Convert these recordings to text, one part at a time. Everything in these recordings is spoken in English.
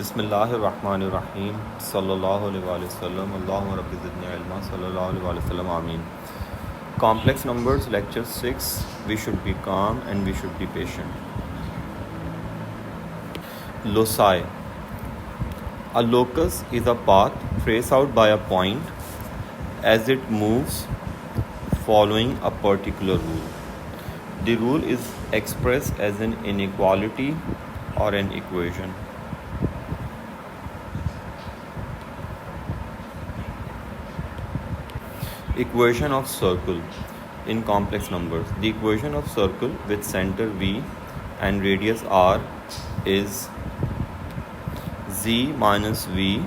Bismillahirrahmanirrahim. Sallallahu alaihi wasallam. Allahumma rabbi zidni ilma. Sallallahu alaihi wasallam. Ameen. Complex numbers, lecture 6. We should be calm and we should be patient. Loci. A locus is a path traced out by a point as it moves following a particular rule. The rule is expressed as an inequality or an equation. Equation of circle in complex numbers. The equation of circle with center V and radius R is Z minus V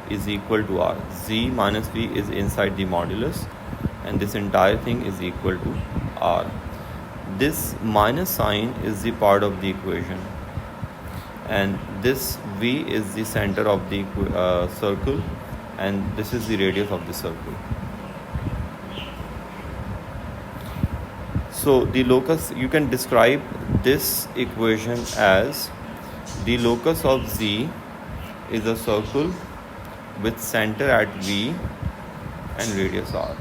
is equal to R. Z minus V is inside the modulus and this entire thing is equal to R. This minus sign is the part of the equation and this V is the center of the circle and this is the radius of the circle. So the locus, you can describe this equation as the locus of Z is a circle with center at V and radius R.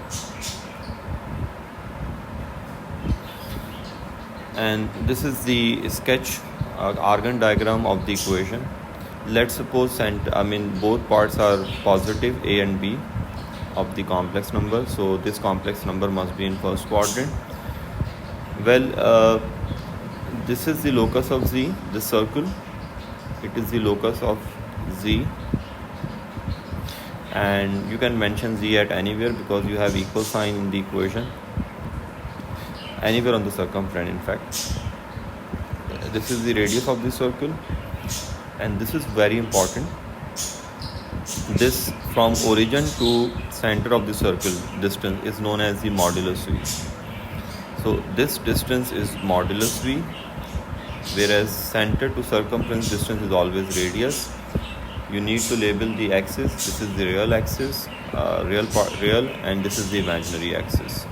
And this is the sketch Argand diagram of the equation. Let's suppose both parts are positive A and B of the complex number. So this complex number must be in first quadrant. Well, this is the locus of Z, the circle. It is the locus of Z. And you can mention Z at anywhere because you have equal sign in the equation. Anywhere on the circumference, in fact. This is the radius of the circle. And this is very important. This from origin to center of the circle distance is known as the modulus V. So this distance is modulus V, whereas center to circumference distance is always radius. You need to label the axis. This is the real axis, real, and this is the imaginary axis.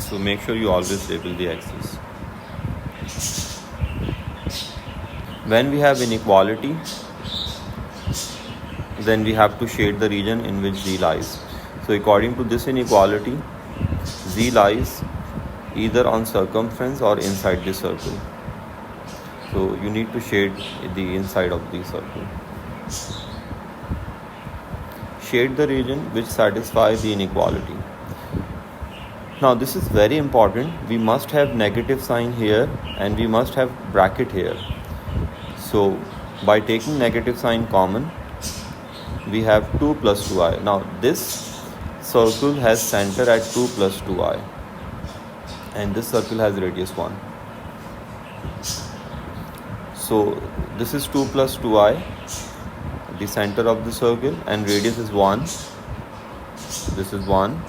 So make sure you always label the axis. When we have inequality, then we have to shade the region in which Z lies. So according to this inequality, Z lies either on circumference or inside the circle. So you need to shade the inside of the circle. Shade the region which satisfies the inequality. Now this is very important. We must have negative sign here and we must have bracket here. So by taking negative sign common, we have 2 plus 2i. Now this circle has center at 2 plus 2i and this circle has radius 1. So this is 2 plus 2i, the center of the circle, and radius is 1. This is 1.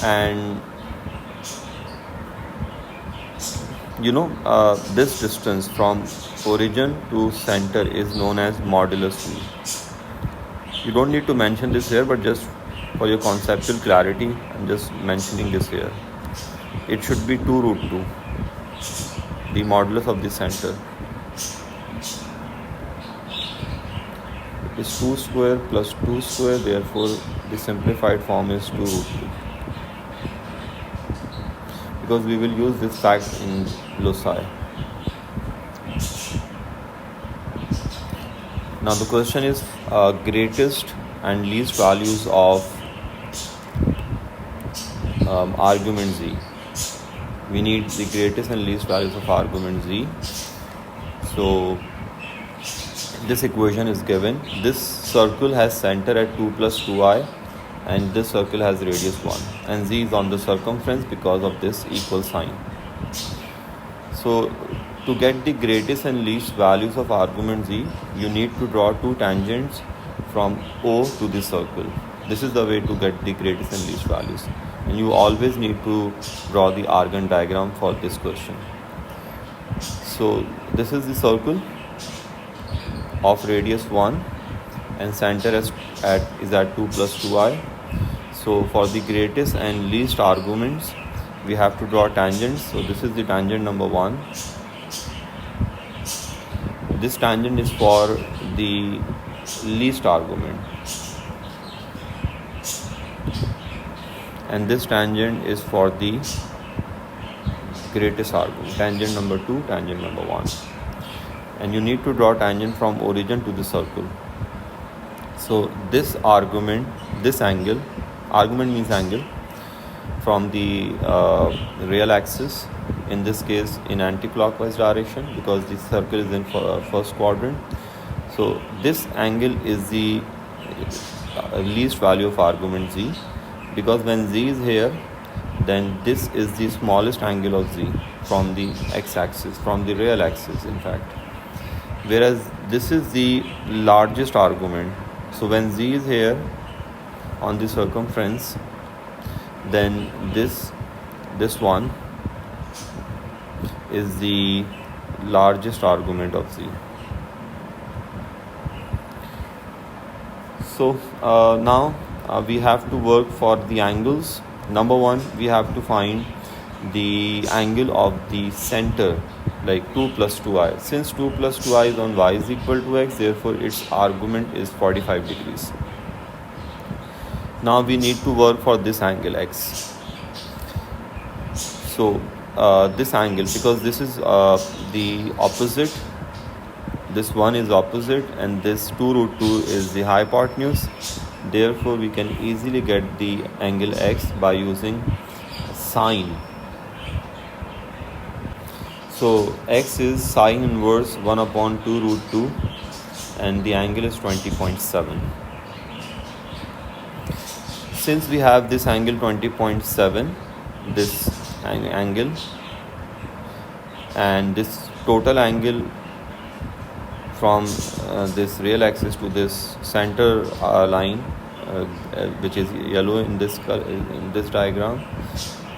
And this distance from origin to center is known as modulus V. You don't need to mention this here, but just for your conceptual clarity, I'm just mentioning this here. It should be 2 root 2, the modulus of the center. It is 2 square plus 2 square, therefore the simplified form is 2 root 2. Because we will use this fact in loci. Now the question is greatest and least values of argument Z. We need the greatest and least values of argument Z. So this equation is given. This circle has center at 2 plus 2i and this circle has radius 1 and Z is on the circumference because of this equal sign. So to get the greatest and least values of argument Z, you need to draw two tangents from O to the circle. This is the way to get the greatest and least values. And you always need to draw the Argand diagram for this question. So this is the circle of radius 1 and center is at 2 plus 2i. So for the greatest and least arguments, we have to draw tangents. So this is the tangent number 1. This tangent is for the least argument, and this tangent is for the greatest argument. Tangent number 2, tangent number 1. And you need to draw tangent from origin to the circle. So this argument, this angle, argument means angle, from the real axis, in this case in anti-clockwise direction, because the circle is in first quadrant. So this angle is the least value of argument z, because when z is here, then this is the smallest angle of z from the x-axis, from the real axis in fact, whereas this is the largest argument. So when z is here on the circumference, then this one is the largest argument of z. So now we have to work for the angles. Number 1, we have to find the angle of the center, like 2 plus 2i. Since 2 plus 2i is on y is equal to x, therefore its argument is 45 degrees. Now we need to work for this angle x. So this angle, because this is the opposite, this one is opposite, and this 2 root 2 is the hypotenuse. Therefore we can easily get the angle x by using sine. So x is sine inverse 1 upon 2 root 2, and the angle is 20.7. Since we have this angle 20.7, this angle, and this total angle from this real axis to this center line, which is yellow in this diagram,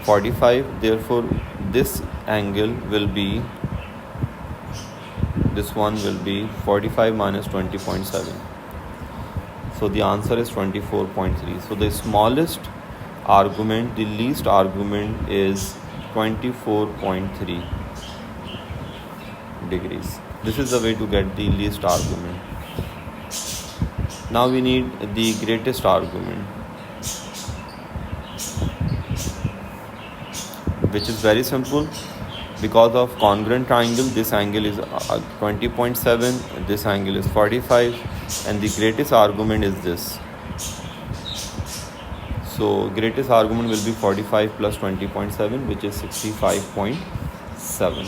45. Therefore this angle will be, this one will be 45 minus 20.7. So the answer is 24.3. So the smallest argument, the least argument, is 24.3 degrees. This is the way to get the least argument. Now we need the greatest argument, which is very simple. Because of congruent triangle, this angle is 20.7, this angle is 45, and the greatest argument is this. So greatest argument will be 45 plus 20.7, which is 65.7.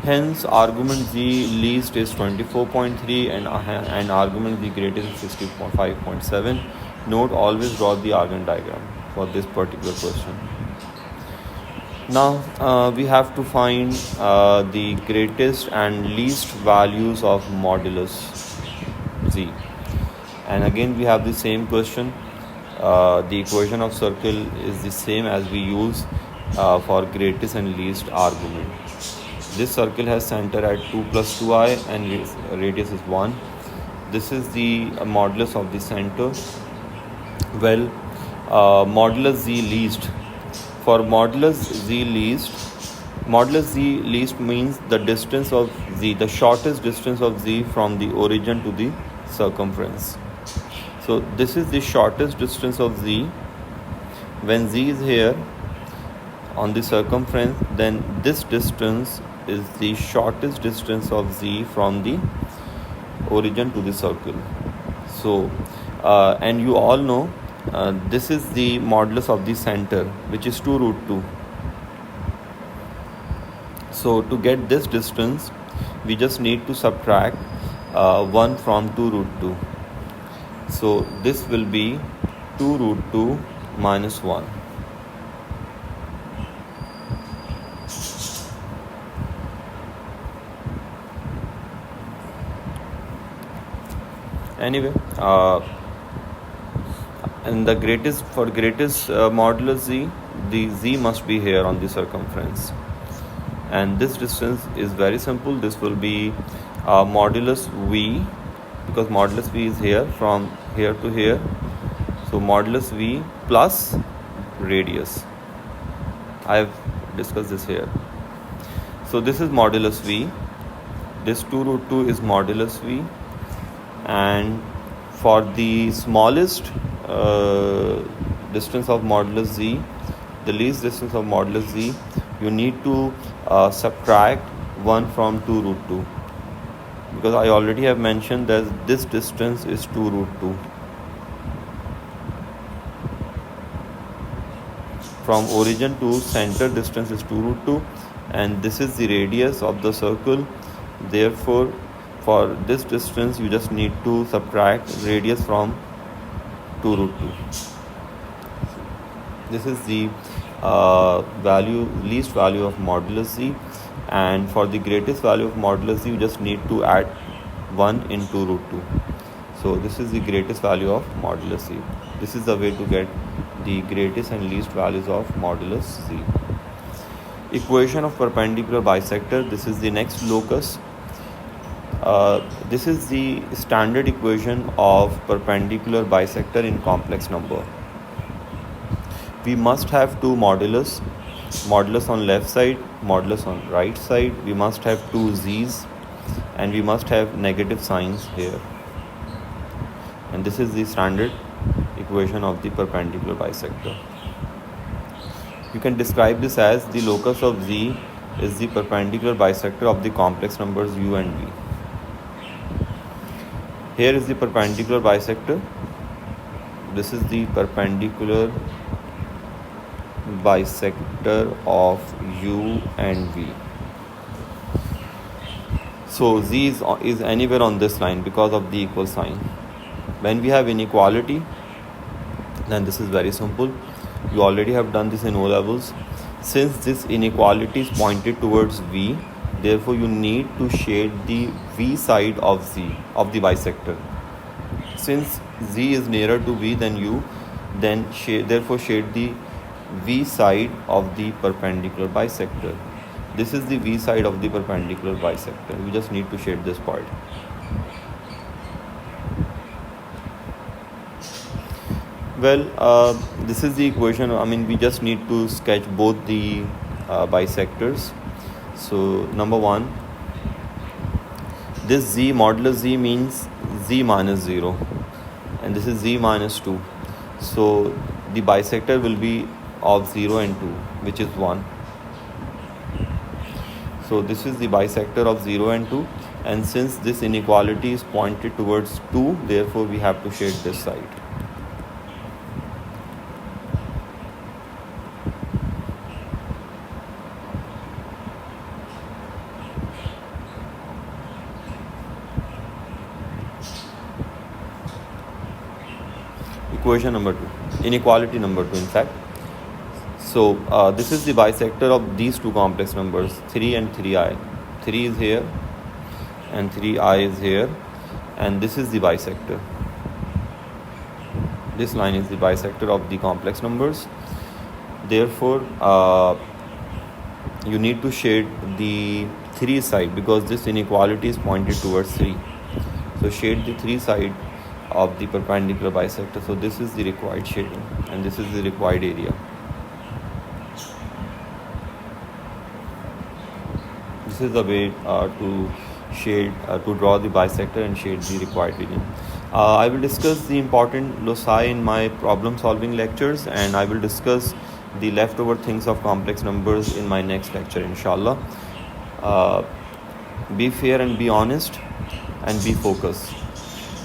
Hence argument z least is 24.3 and argument z greatest is 65.7. Note, always draw the Argand diagram for this particular question. Now we have to find the greatest and least values of modulus z. And again we have the same question. The equation of circle is the same as we use for greatest and least argument. This circle has center at 2 plus 2i and radius is 1. This is the modulus of the center. Well, modulus z least. For modulus z least means the distance of z, the shortest distance of z from the origin to the circumference. So this is the shortest distance of z. When z is here on the circumference, then this distance is the shortest distance of z from the origin to the circle. So and you all know this is the modulus of the center, which is 2 root 2. So to get this distance, we just need to subtract 1 from 2 root 2. So this will be 2 root 2 minus 1. Anyway, and the greatest modulus z, the z must be here on the circumference, and this distance is very simple. This will be modulus v because modulus v is here from here to here. So modulus v plus radius. I have discussed this here. So this is modulus v. This 2 root 2 is modulus v, and for the smallest distance of modulus z, the least distance of modulus z, you need to subtract 1 from 2 root 2, because I already have mentioned that this distance is 2 root 2. From origin to center distance is 2 root 2, and this is the radius of the circle. Therefore, for this distance you just need to subtract radius from 2 root 2. This is the least value of modulus z, and for the greatest value of modulus z you just need to add 1 in 2 root 2. So this is the greatest value of modulus z. This is the way to get the greatest and least values of modulus z. Equation of perpendicular bisector. This is the next locus. This is the standard equation of perpendicular bisector in complex number. We must have two modulus on left side, modulus on right side. We must have two z's, and we must have negative signs here. And this is the standard equation of the perpendicular bisector. You can describe this as the locus of z is the perpendicular bisector of the complex numbers u and v. Here is the perpendicular bisector. This is the perpendicular bisector of u and v. So z is anywhere on this line because of the equal sign. When we have inequality, then this is very simple. You already have done this in O levels. Since this inequality is pointed towards v, therefore you need to shade the v side of z, of the bisector. Since z is nearer to v than u, then therefore shade the v side of the perpendicular bisector. This is the v side of the perpendicular bisector. You just need to shade this part. Well, this is the equation. We just need to sketch both the bisectors. So number one, this z modulus z means z minus 0, and this is z minus 2. So the bisector will be of 0 and 2, which is 1. So this is the bisector of 0 and 2, and since this inequality is pointed towards 2, therefore we have to shade this side. Equation number 2, inequality number 2 in fact. So this is the bisector of these two complex numbers, 3 and 3i. 3 is here and 3i is here, and this is the bisector. This line is the bisector of the complex numbers. Therefore you need to shade the 3 side because this inequality is pointed towards 3. So shade the 3 side of the perpendicular bisector. So this is the required shading, and this is the required area. This is the way to draw the bisector and shade the required region. I will discuss the important loci in my problem solving lectures, and I will discuss the leftover things of complex numbers in my next lecture, inshallah. Be fair and be honest and be focused.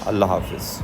Allah Hafiz.